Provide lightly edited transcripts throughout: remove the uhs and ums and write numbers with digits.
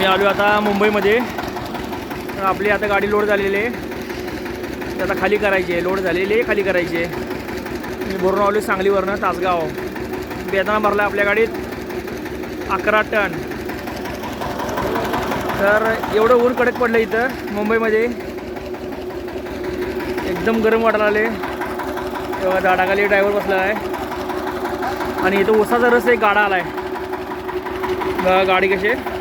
आम्ही आलो आता मुंबईमध्ये. आपली आता गाडी लोड झालेली आहे, ती आता खाली करायची आहे. लोड झालेली आहे, खाली करायची आहे. मी भरून आलो सांगलीवरनं तासगाव. बेदाणा भरला आपल्या गाडीत 11 टन. तर एवढं ऊन कडक पडलं इथं मुंबईमध्ये, एकदम गरम वाटायला आले. तेव्हा झाडाखाली ड्रायव्हर बसला आहे आणि इथं उसाचा रस एक गाडा आला आहे. गाडी कशी आहे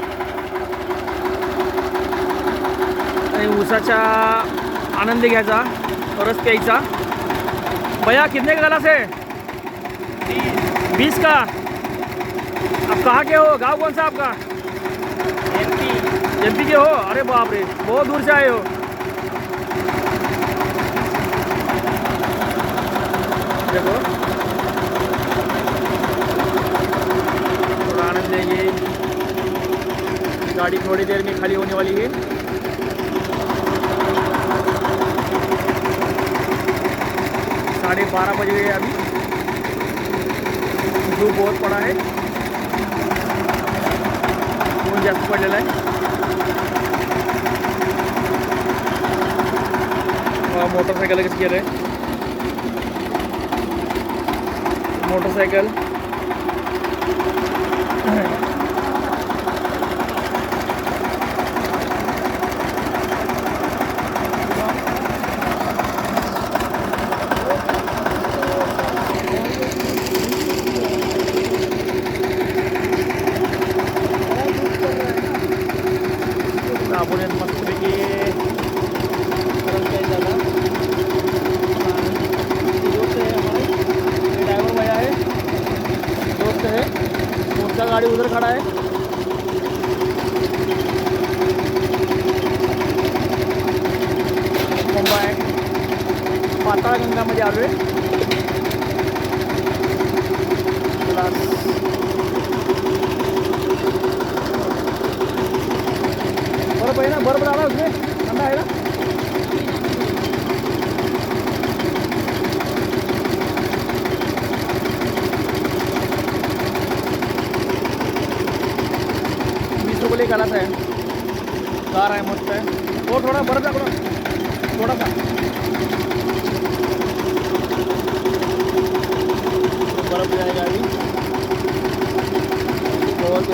आणि ऊसाचा आनंद घ्यायचा, रस प्यायचा. भैया कितने का गलास है? 20 का. आप कहाँ के हो? गांव कौन सा आपका? एमपी के हो? अरे बाप रे, बहुत दूर से आए हो. देखो थोड़ा आनंद लेंगे. गाड़ी थोड़ी देर में खाली होने वाली है. साढ़े 12 बज गए अभी. धूप बहुत पड़ा है, ऊन जास्त पडलेला आहे. मोटरसायकल कसं केलं आहे, मोटरसायकल आपण मस्तपैकी ड्राइवर भैया है, दोस्त है. मोर्चा गाड़ी उधर खड़ा है. मुंबई पाताळगंगामध्ये आलो आहे. बर्फ आहे ना, बर्फ झाला उसमें ठंडा आहे ना. ₹20 गलास आहे. कार आहे, मस्त आहे. और थोड़ा बर्फ दाखव, थोड़ा सा बर्फ जाएगा अभी. बहुत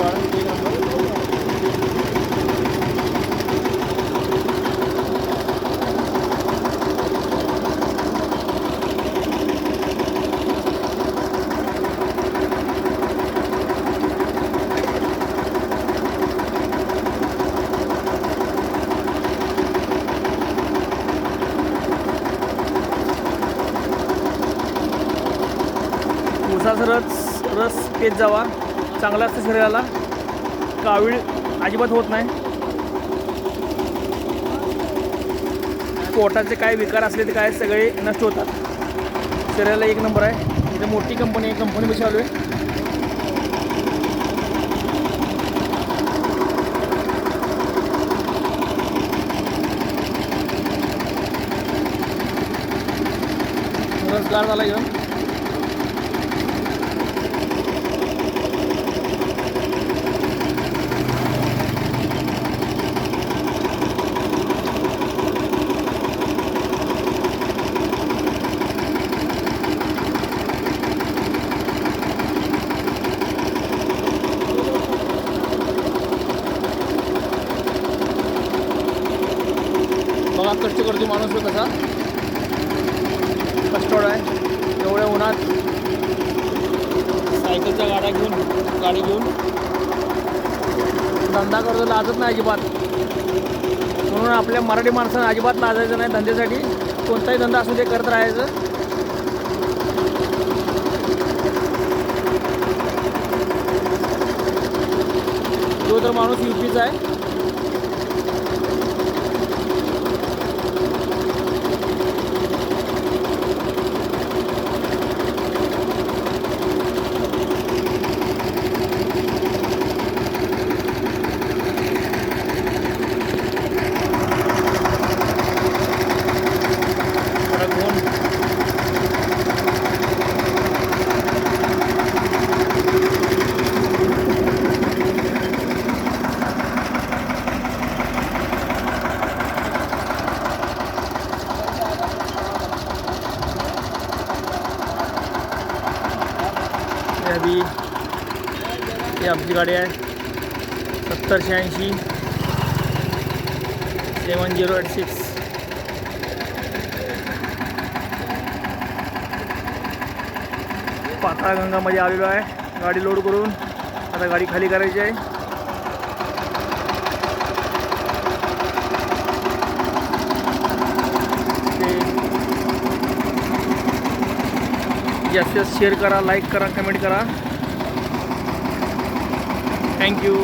ऊसाचा रस पेत जावा, चांगला असतं शरीराला. कावीळ अजिबात होत नाही. पोटाचे काय विकार असले ते काय सगळे नष्ट होतात. शरीराला एक नंबर आहे. इथं मोठी कंपनी आहे, कंपनीपाशी आलो आहे. रस गार झाला घेऊन. बघा कष्ट करतो माणूस कसा कष्टोड आहे. एवढ्या उन्हात सायकलच्या गाडी घेऊन धंदा करतो, लाजत नाही अजिबात. म्हणून आपल्या मराठी माणसानं अजिबात लाजायचं नाही. धंद्यासाठी कोणताही धंदा असू दे करत राहायचं. तो तर माणूस UPचा आहे. अभी ही आमची गाडी आहे 7086 7086. पाताळगंगामध्ये आलेलो आहे गाडी लोड करून. आता गाडी खाली करायची आहे. जास्तीत जास्त शेअर करा, लाईक करा, कमेंट करा. थँक्यू.